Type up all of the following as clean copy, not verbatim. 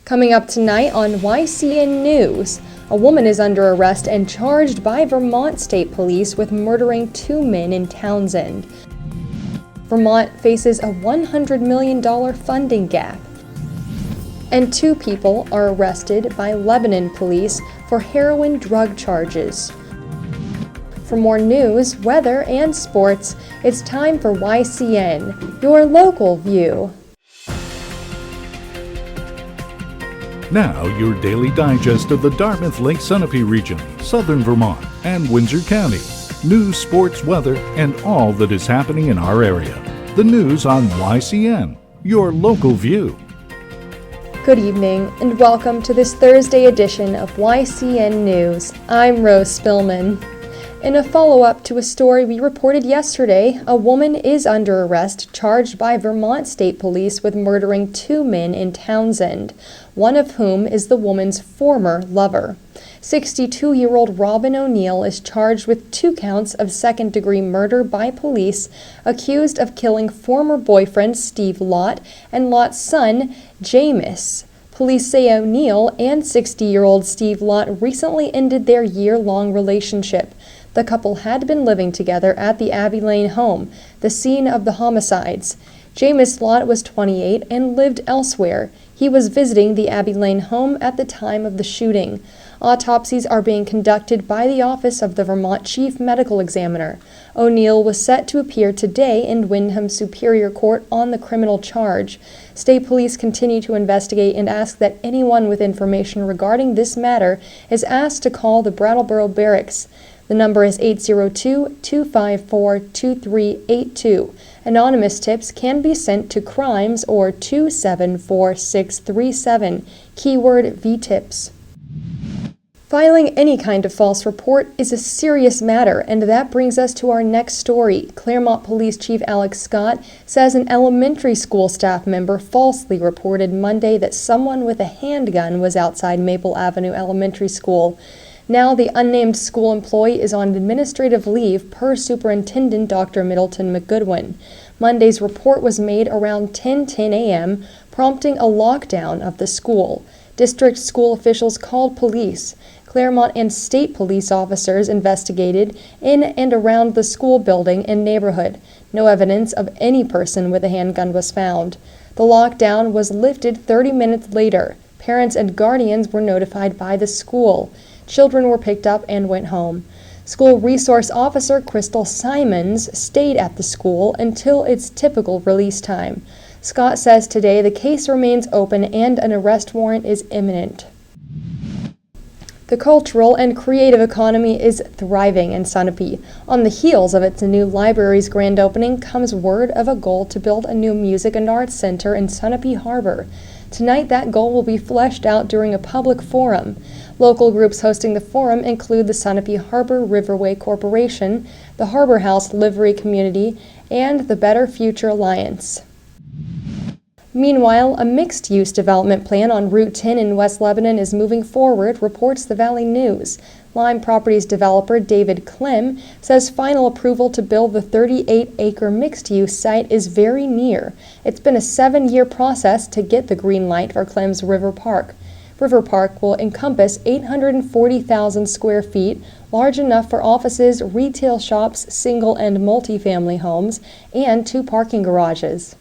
Coming up tonight on YCN News, a woman is under arrest and charged by Vermont State Police with murdering two men in Townsend. Vermont faces a $100 million funding gap. And two people are arrested by Lebanon police for heroin drug charges. For more news, weather, and sports, it's time for YCN, your local view. Now, your daily digest of the Dartmouth Lake Sunapee region, southern Vermont, and Windsor County. News, sports, weather, and all that is happening in our area. The news on YCN, your local view. Good evening, and welcome to this Thursday edition of YCN News. I'm Rose Spillman. In a follow-up to a story we reported yesterday, a woman is under arrest charged by Vermont State Police with murdering two men in Townsend, one of whom is the woman's former lover. 62-year-old Robin O'Neill is charged with 2 counts of second-degree murder by police, accused of killing former boyfriend Steve Lott and Lott's son, Jameis. Police say O'Neill and 60-year-old Steve Lott recently ended their year-long relationship. The couple had been living together at the Abbey Lane home, the scene of the homicides. Jameis Lott was 28 and lived elsewhere. He was visiting the Abbey Lane home at the time of the shooting. Autopsies are being conducted by the Office of the Vermont Chief Medical Examiner. O'Neill was set to appear today in Windham Superior Court on the criminal charge. State police continue to investigate and ask that anyone with information regarding this matter is asked to call the Brattleboro Barracks. The number is 802-254-2382. Anonymous tips can be sent to crimes or 274637, keyword VTIPS. Filing any kind of false report is a serious matter, and that brings us to our next story. Claremont Police Chief Alex Scott says an elementary school staff member falsely reported Monday that someone with a handgun was outside Maple Avenue Elementary School. Now, the unnamed school employee is on administrative leave per Superintendent Dr. Middleton McGoodwin. Monday's report was made around 10:10 a.m., prompting a lockdown of the school. District school officials called police. Claremont and state police officers investigated in and around the school building and neighborhood. No evidence of any person with a handgun was found. The lockdown was lifted 30 minutes later. Parents and guardians were notified by the school. Children were picked up and went home. School resource officer Crystal Simons stayed at the school until its typical release time. Scott says today the case remains open and an arrest warrant is imminent. The cultural and creative economy is thriving in Sunapee. On the heels of its new library's grand opening comes word of a goal to build a new music and arts center in Sunapee Harbor. Tonight, that goal will be fleshed out during a public forum. Local groups hosting the forum include the Sunapee Harbor Riverway Corporation, the Harbor House Livery Community, and the Better Future Alliance. Meanwhile, a mixed-use development plan on Route 10 in West Lebanon is moving forward, reports the Valley News. Lime Properties developer David Clem says final approval to build the 38-acre mixed-use site is very near. It's been a 7-year process to get the green light for Clem's River Park. River Park will encompass 840,000 square feet, large enough for offices, retail shops, single and multifamily homes, and 2 parking garages.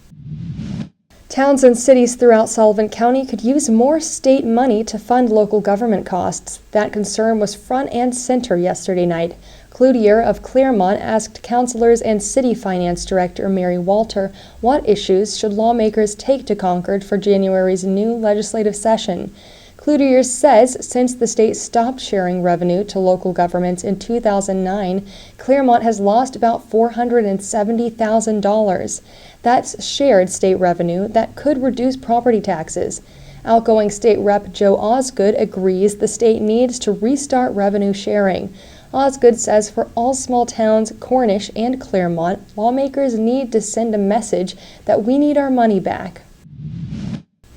Towns and cities throughout Sullivan County could use more state money to fund local government costs. That concern was front and center yesterday night. Cloutier of Claremont asked councilors and City Finance Director Mary Walter what issues should lawmakers take to Concord for January's new legislative session. Cloutier says since the state stopped sharing revenue to local governments in 2009, Claremont has lost about $470,000. That's shared state revenue that could reduce property taxes. Outgoing State Rep Joe Osgood agrees the state needs to restart revenue sharing. Osgood says for all small towns, Cornish and Claremont, lawmakers need to send a message that we need our money back.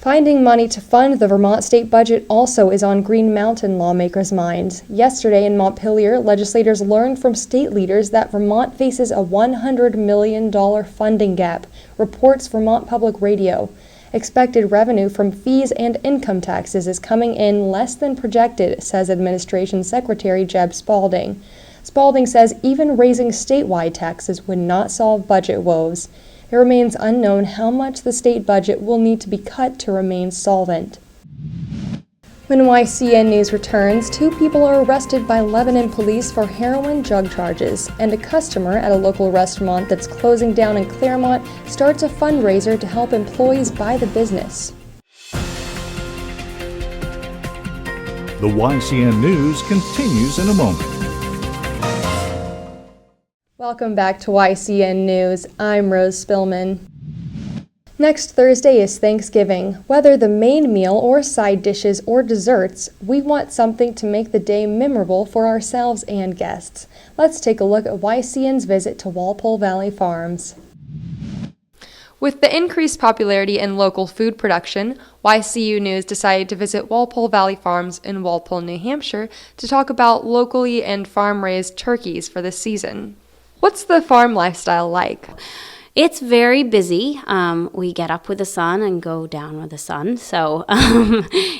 Finding money to fund the Vermont state budget also is on Green Mountain lawmakers' minds. Yesterday in Montpelier, legislators learned from state leaders that Vermont faces a $100 million funding gap, reports Vermont Public Radio. Expected revenue from fees and income taxes is coming in less than projected, says Administration Secretary Jeb Spaulding. Spaulding says even raising statewide taxes would not solve budget woes. It remains unknown how much the state budget will need to be cut to remain solvent. When YCN News returns, 2 people are arrested by Lebanon police for heroin drug charges, and a customer at a local restaurant that's closing down in Claremont starts a fundraiser to help employees buy the business. The YCN News continues in a moment. Welcome back to YCN News. I'm Rose Spillman. Next Thursday is Thanksgiving. Whether the main meal or side dishes or desserts, we want something to make the day memorable for ourselves and guests. Let's take a look at YCN's visit to Walpole Valley Farms. With the increased popularity in local food production, YCU News decided to visit Walpole Valley Farms in Walpole, New Hampshire to talk about locally and farm-raised turkeys for this season. What's the farm lifestyle like? It's very busy. We get up with the sun and go down with the sun. So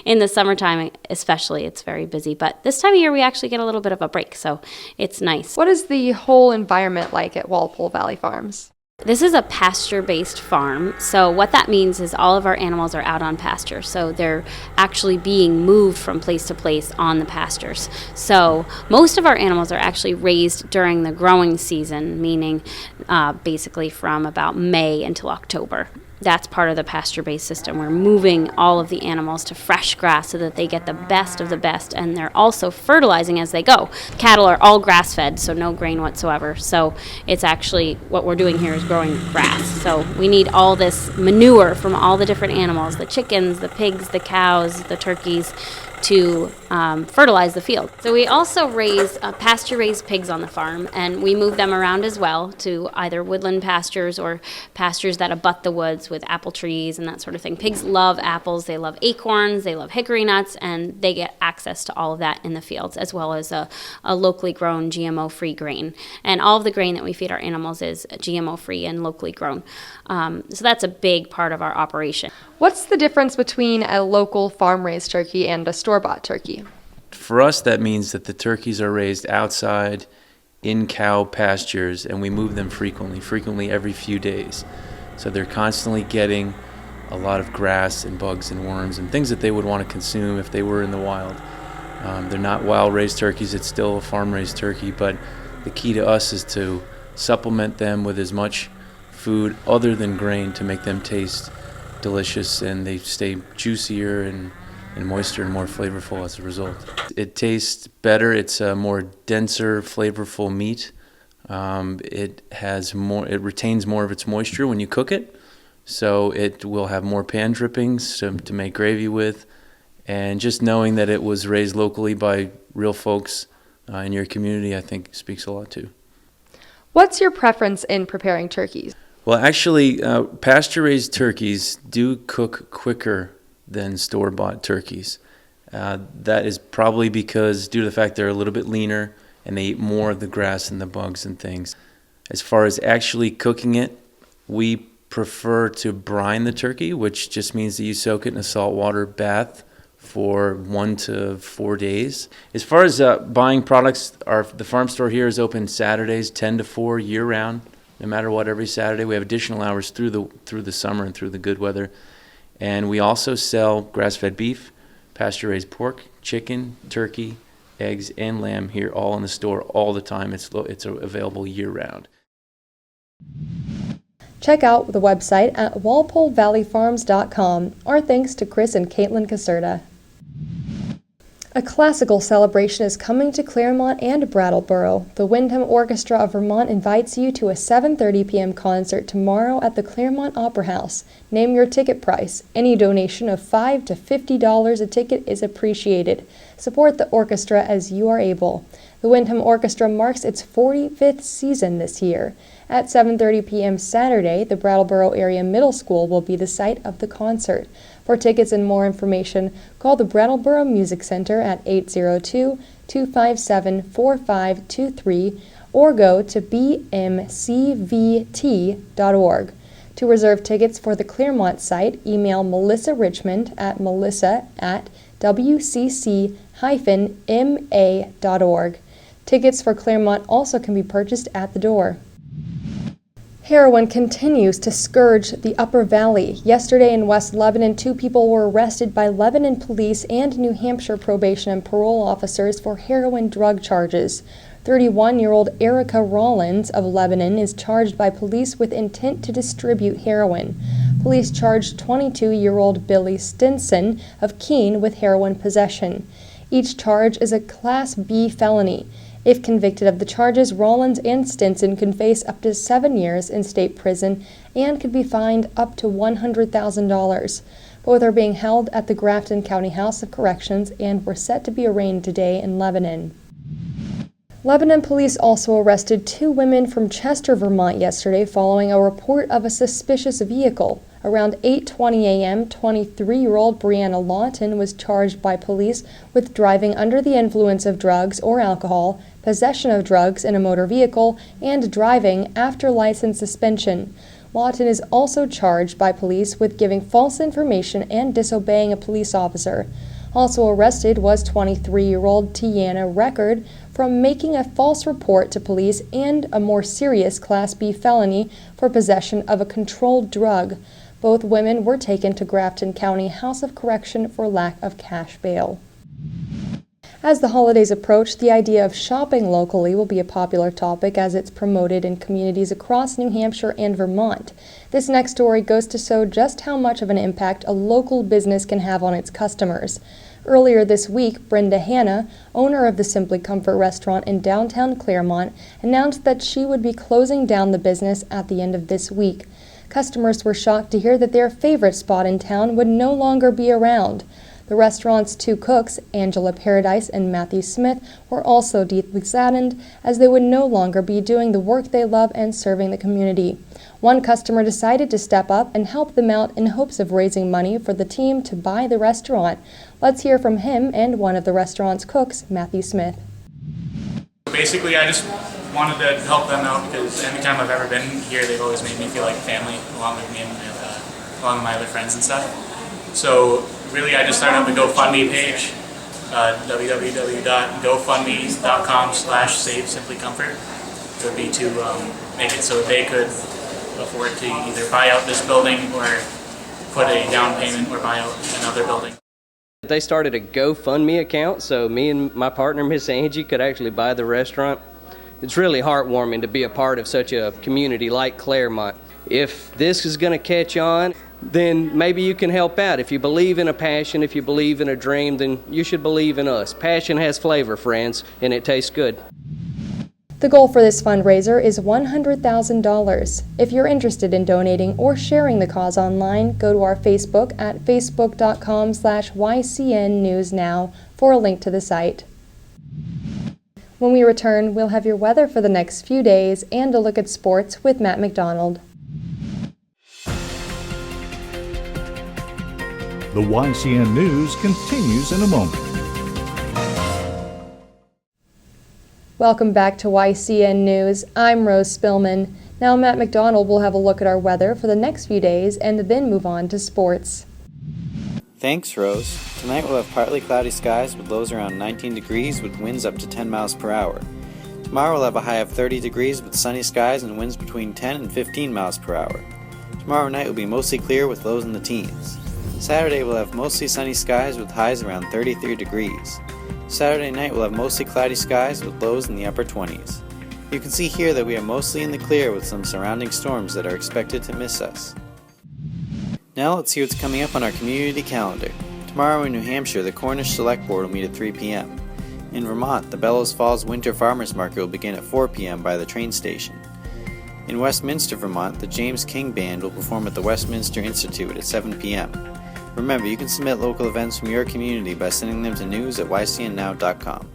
in the summertime especially, it's very busy. But this time of year, we actually get a little bit of a break, so it's nice. What is the whole environment like at Walpole Valley Farms? This is a pasture-based farm, so what that means is all of our animals are out on pasture, so they're actually being moved from place to place on the pastures. So most of our animals are actually raised during the growing season, meaning basically from about May until October. That's part of the pasture-based system. We're moving all of the animals to fresh grass so that they get the best of the best, and they're also fertilizing as they go. Cattle are all grass-fed, so no grain whatsoever. So it's actually, what we're doing here is growing grass. So we need all this manure from all the different animals, the chickens, the pigs, the cows, the turkeys, to fertilize the field. So we also raise pasture-raised pigs on the farm, and we move them around as well to either woodland pastures or pastures that abut the woods with apple trees and that sort of thing. Pigs love apples, they love acorns, they love hickory nuts, and they get access to all of that in the fields, as well as a locally grown GMO-free grain. And all of the grain that we feed our animals is GMO-free and locally grown. So that's a big part of our operation. What's the difference between a local farm-raised turkey and a store-bought turkey? For us, that means that the turkeys are raised outside in cow pastures, and we move them frequently every few days. So they're constantly getting a lot of grass and bugs and worms and things that they would want to consume if they were in the wild. They're not wild-raised turkeys, it's still a farm-raised turkey, but the key to us is to supplement them with as much food other than grain to make them taste delicious, and they stay juicier and moister and more flavorful as a result. It tastes better. It's a more denser, flavorful meat. It retains more of its moisture when you cook it, so it will have more pan drippings to make gravy with. And just knowing that it was raised locally by real folks in your community, I think speaks a lot too. What's your preference in preparing turkeys? Well, actually, pasture-raised turkeys do cook quicker than store-bought turkeys. That is probably because due to the fact they're a little bit leaner and they eat more of the grass and the bugs and things. As far as actually cooking it, we prefer to brine the turkey, which just means that you soak it in a saltwater bath for 1 to 4 days. As far as buying products, the farm store here is open Saturdays 10 to 4 year-round. No matter what, every Saturday. We have additional hours through the summer and through the good weather. And we also sell grass-fed beef, pasture-raised pork, chicken, turkey, eggs, and lamb here all in the store all the time. It's available year-round. Check out the website at walpolevalleyfarms.com. Our thanks to Chris and Caitlin Caserta. A classical celebration is coming to Claremont and Brattleboro. The Wyndham Orchestra of Vermont invites you to a 7:30 p.m. concert tomorrow at the Claremont Opera House. Name your ticket price. Any donation of $5 to $50 a ticket is appreciated. Support the orchestra as you are able. The Wyndham Orchestra marks its 45th season this year. At 7:30 p.m. Saturday, the Brattleboro Area Middle School will be the site of the concert. For tickets and more information, call the Brattleboro Music Center at 802-257-4523 or go to bmcvt.org. To reserve tickets for the Claremont site, email Melissa Richmond at melissa@wcc-ma.org. Tickets for Claremont also can be purchased at the door. Heroin continues to scourge the Upper Valley. Yesterday in West Lebanon, 2 people were arrested by Lebanon police and New Hampshire probation and parole officers for heroin drug charges. 31-year-old Erica Rollins of Lebanon is charged by police with intent to distribute heroin. Police charged 22-year-old Billy Stinson of Keene with heroin possession. Each charge is a Class B felony. If convicted of the charges, Rollins and Stinson can face up to 7 years in state prison and could be fined up to $100,000. Both are being held at the Grafton County House of Corrections and were set to be arraigned today in Lebanon. Lebanon police also arrested 2 women from Chester, Vermont yesterday following a report of a suspicious vehicle. Around 8:20 a.m., 23-year-old Brianna Lawton was charged by police with driving under the influence of drugs or alcohol, possession of drugs in a motor vehicle, and driving after license suspension. Lawton is also charged by police with giving false information and disobeying a police officer. Also arrested was 23-year-old Tiana Record from making a false report to police and a more serious Class B felony for possession of a controlled drug. Both women were taken to Grafton County House of Correction for lack of cash bail. As the holidays approach, the idea of shopping locally will be a popular topic as it's promoted in communities across New Hampshire and Vermont. This next story goes to show just how much of an impact a local business can have on its customers. Earlier this week, Brenda Hanna, owner of the Simply Comfort restaurant in downtown Claremont, announced that she would be closing down the business at the end of this week. Customers were shocked to hear that their favorite spot in town would no longer be around. The restaurant's 2 cooks, Angela Paradise and Matthew Smith, were also deeply saddened as they would no longer be doing the work they love and serving the community. One customer decided to step up and help them out in hopes of raising money for the team to buy the restaurant. Let's hear from him and one of the restaurant's cooks, Matthew Smith. Basically, I just wanted to help them out because anytime I've ever been here, they've always made me feel like family, along with me and along with my other friends and stuff. So really, I just started up a GoFundMe page, www.gofundme.com/SaveSimplyComfort. It would be to make it so they could afford to either buy out this building or put a down payment or buy out another building. They started a GoFundMe account so me and my partner, Miss Angie, could actually buy the restaurant. It's really heartwarming to be a part of such a community like Claremont. If this is going to catch on, then maybe you can help out. If you believe in a passion, if you believe in a dream, then you should believe in us. Passion has flavor, friends, and it tastes good. The goal for this fundraiser is $100,000. If you're interested in donating or sharing the cause online, go to our Facebook at facebook.com/YCN News Now for a link to the site. When we return, we'll have your weather for the next few days and a look at sports with Matt McDonald. The YCN News continues in a moment. Welcome back to YCN News. I'm Rose Spillman. Now Matt McDonald will have a look at our weather for the next few days and then move on to sports. Thanks, Rose. Tonight we'll have partly cloudy skies with lows around 19 degrees with winds up to 10 miles per hour. Tomorrow we'll have a high of 30 degrees with sunny skies and winds between 10 and 15 miles per hour. Tomorrow night will be mostly clear with lows in the teens. Saturday we'll have mostly sunny skies with highs around 33 degrees. Saturday night we'll have mostly cloudy skies with lows in the upper 20s. You can see here that we are mostly in the clear with some surrounding storms that are expected to miss us. Now let's see what's coming up on our community calendar. Tomorrow in New Hampshire, the Cornish Select Board will meet at 3 p.m. In Vermont, the Bellows Falls Winter Farmers Market will begin at 4 p.m. by the train station. In Westminster, Vermont, the James King Band will perform at the Westminster Institute at 7 p.m. Remember, you can submit local events from your community by sending them to news@ycnnow.com.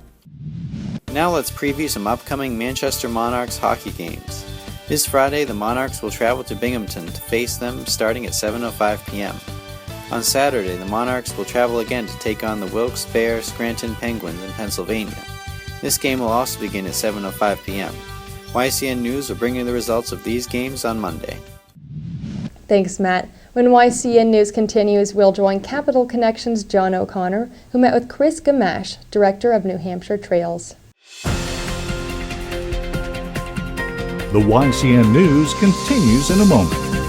Now let's preview some upcoming Manchester Monarchs hockey games. This Friday, the Monarchs will travel to Binghamton to face them starting at 7:05 p.m. On Saturday, the Monarchs will travel again to take on the Wilkes-Barre Scranton Penguins in Pennsylvania. This game will also begin at 7:05 p.m. YCN News will bring you the results of these games on Monday. Thanks, Matt. When YCN News continues, we'll join Capital Connections' John O'Connor, who met with Chris Gamache, Director of New Hampshire Trails. The YCN News continues in a moment.